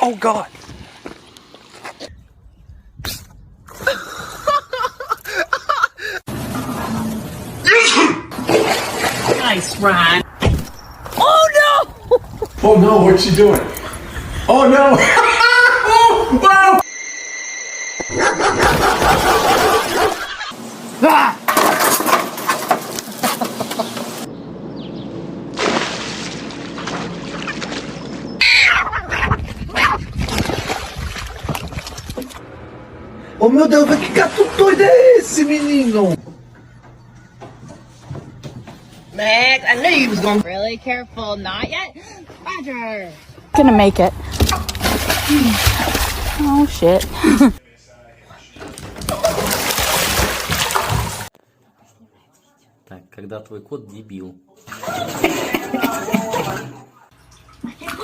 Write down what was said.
Oh God. Nice, Ron. Oh no! Oh no, what's she doing? Oh no! Oh, wow! Ah! Oh meu Deus, que gato doido é esse, menino? Max, I knew you was gonna. Really careful, not yet. Roger. Gonna make it. Oh shit. Так, когда твой кот дебил.